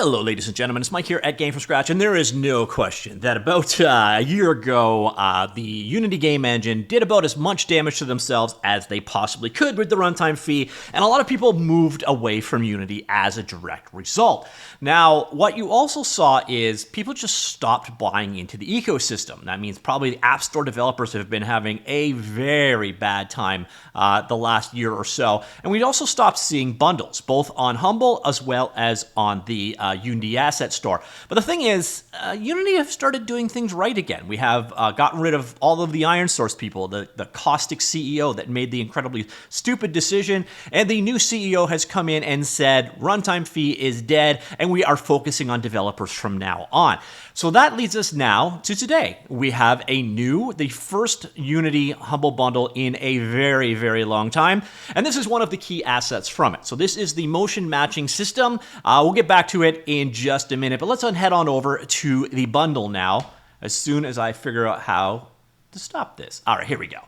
Hello, ladies and gentlemen. It's Mike here at Gamefromscratch, and there is no question that about a year ago, the Unity game engine did about as much damage to themselves as they possibly could with the runtime fee, and a lot of people moved away from Unity as a direct result. Now, what you also saw is people just stopped buying into the ecosystem. That means probably the App Store developers have been having a very bad time the last year or so, and we also stopped seeing bundles, both on Humble as well as on the Unity Asset Store. But the thing is, Unity have started doing things right again. We have gotten rid of all of the IronSource people, the caustic CEO that made the incredibly stupid decision, and the new CEO has come in and said, runtime fee is dead, and we are focusing on developers from now on. So that leads us now to today. We have the first Unity Humble Bundle in a very, very long time, and this is one of the key assets from it. So this is the motion matching system. We'll get back to it in just a minute, but let's head on over to the bundle now as soon as I figure out how to stop this. All right, here we go.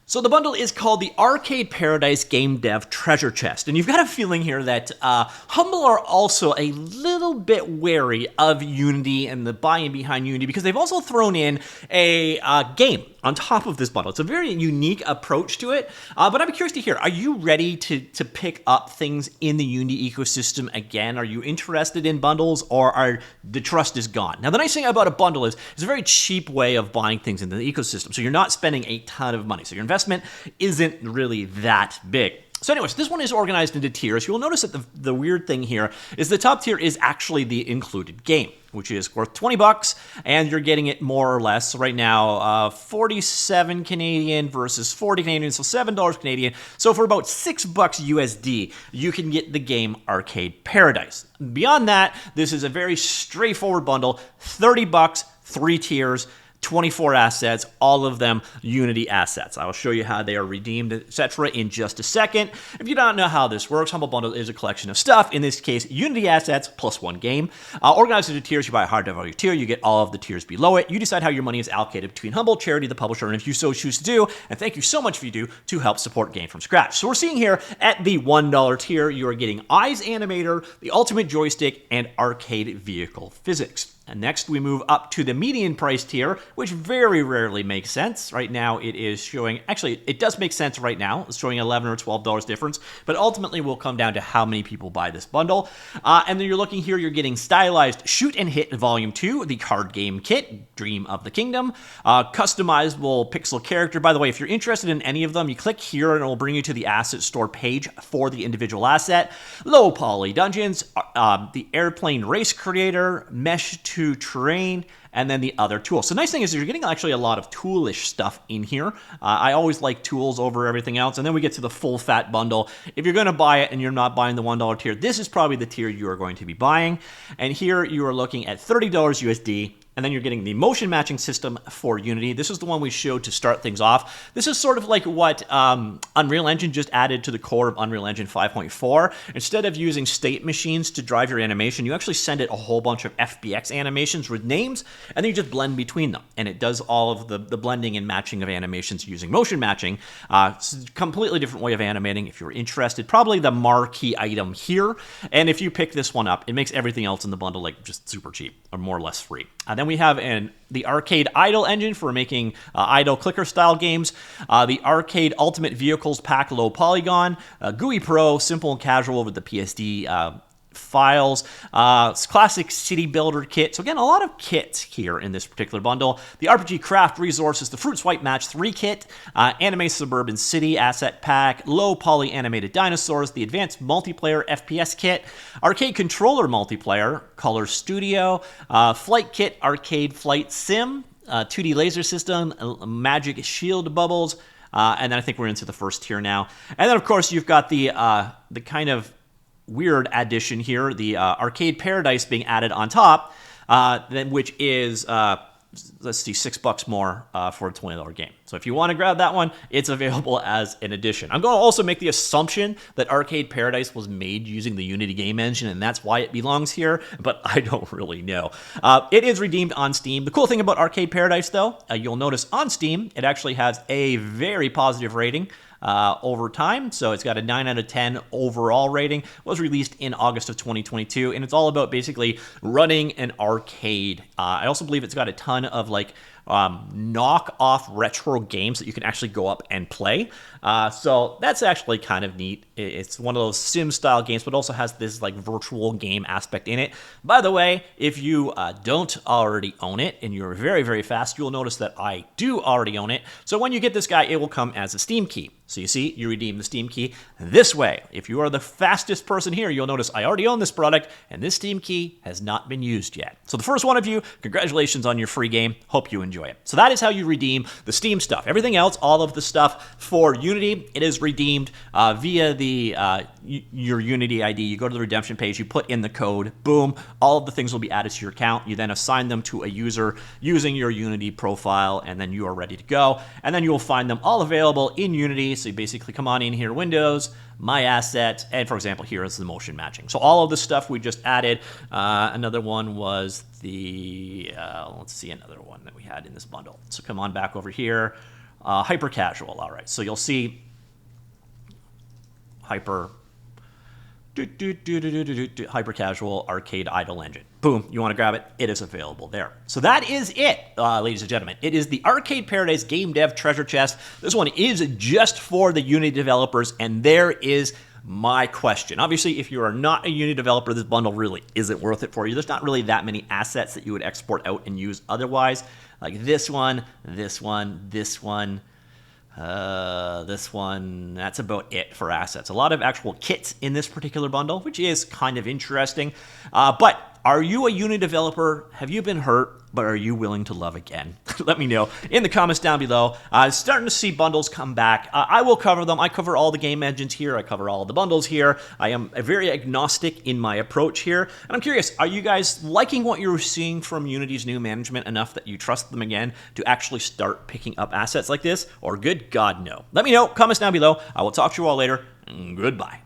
So the bundle is called the Arcade Paradise Game Dev Treasure Chest, and you've got a feeling here that Humble are also a little bit wary of Unity and the buy-in behind Unity because they've also thrown in a game on top of this bundle. It's a very unique approach to it, but I'm curious to hear, are you ready to pick up things in the Unity ecosystem again? Are you interested in bundles, or are the trust is gone? Now, the nice thing about a bundle is it's a very cheap way of buying things in the ecosystem, so you're not spending a ton of money, so your investment isn't really that big. So anyways, this one is organized into tiers. You'll notice that the weird thing here is the top tier is actually the included game, which is worth 20 bucks, and you're getting it more or less. So right now, 47 Canadian versus 40 Canadian, so $7 Canadian. So for about $6 USD, you can get the game Arcade Paradise. Beyond that, this is a very straightforward bundle, 30 bucks, 3 tiers, 24 assets, all of them Unity assets. I will show you how they are redeemed, etc. in just a second. If you don't know how this works, Humble Bundle is a collection of stuff. In this case, Unity assets plus 1 game. Organized into tiers, you buy a hard value tier, you get all of the tiers below it. You decide how your money is allocated between Humble, charity, the publisher, and if you so choose to do, and thank you so much if you do, to help support Game From Scratch. So we're seeing here at the $1 tier, you are getting Eyes Animator, the Ultimate Joystick, and Arcade Vehicle Physics. And next we move up to the median price tier, which very rarely makes sense. Right now it is showing, actually it does make sense right now. It's showing $11 or $12 difference, but ultimately will come down to how many people buy this bundle. And then you're looking here, you're getting Stylized Shoot and Hit Volume 2, the card game kit, Dream of the Kingdom, customizable pixel character. By the way, if you're interested in any of them, you click here and it will bring you to the asset store page for the individual asset. Low poly dungeons, the airplane race creator, mesh to terrain, and then the other tools. So the nice thing is you're getting actually a lot of toolish stuff in here. I always like tools over everything else. And then we get to the full fat bundle. If you're going to buy it and you're not buying the $1 tier, this is probably the tier you are going to be buying. And here you are looking at $30 USD. And then you're getting the motion matching system for Unity. This is the one we showed to start things off. This is sort of like what Unreal Engine just added to the core of Unreal Engine 5.4. Instead of using state machines to drive your animation, you actually send it a whole bunch of FBX animations with names, and then you just blend between them. And it does all of the blending and matching of animations using motion matching. It's a completely different way of animating. If you're interested, probably the marquee item here. And if you pick this one up, it makes everything else in the bundle like just super cheap or more or less free. Then we have the Arcade Idle engine for making idle clicker style games, the Arcade Ultimate Vehicles Pack Low Polygon, GUI Pro Simple and Casual with the PSD files, classic city builder kit. So again, a lot of kits here in this particular bundle. The RPG Craft Resources, the Fruit Swipe Match 3 kit, Anime Suburban City Asset Pack, Low Poly Animated Dinosaurs, the Advanced Multiplayer FPS kit, Arcade Controller Multiplayer, Color Studio, Flight Kit, Arcade Flight Sim, 2D Laser System, Magic Shield Bubbles, and then I think we're into the first tier now. And then of course you've got the kind of weird addition here, the Arcade Paradise being added on top, which is, let's see, $6 more for a $20 game. So if you want to grab that one, it's available as an addition. I'm going to also make the assumption that Arcade Paradise was made using the Unity game engine, and that's why it belongs here, but I don't really know. It is redeemed on Steam. The cool thing about Arcade Paradise, though, you'll notice on Steam, it actually has a very positive rating. over time. So it's got a 9 out of 10 overall rating. Was released in August of 2022, and it's all about basically running an arcade. I also believe it's got a ton of like knock-off retro games that you can actually go up and play. So that's actually kind of neat. It's one of those sim-style games, but also has this like virtual game aspect in it. By the way, if you don't already own it and you're very, very fast, you'll notice that I do already own it. So when you get this guy, it will come as a Steam key. So you see, you redeem the Steam key this way. If you are the fastest person here, you'll notice I already own this product, and this Steam key has not been used yet. So the first one of you, congratulations on your free game. Hope you enjoy it. So that is how you redeem the Steam stuff. Everything else, all of the stuff for Unity, it is redeemed via the your Unity ID. You go to the redemption page, you put in the code, boom, all of the things will be added to your account. You then assign them to a user using your Unity profile, and then you are ready to go. And then you will find them all available in Unity. So you basically come on in here, Windows, My Asset, and for example, here is the motion matching. So all of the stuff we just added. Another one was the, let's see, another one that we had in this bundle. So come on back over here, hyper casual. All right, so you'll see hyper casual arcade idle engine. Boom, you want to grab it, it is available there. So that is it, ladies and gentlemen. It is the Arcade Paradise Game Dev Treasure Chest. This one is just for the Unity developers, and there is my question. Obviously, if you are not a Unity developer, this bundle really isn't worth it for you. There's not really that many assets that you would export out and use otherwise. Like this one, this one, this one, this one. That's about it for assets. A lot of actual kits in this particular bundle, which is kind of interesting. But are you a Unity developer? Have you been hurt? But are you willing to love again? Let me know in the comments down below. Starting to see bundles come back. I will cover them. I cover all the game engines here. I cover all the bundles here. I am very agnostic in my approach here. And I'm curious, are you guys liking what you're seeing from Unity's new management enough that you trust them again to actually start picking up assets like this? Or good God, no. Let me know. Comments down below. I will talk to you all later. Goodbye.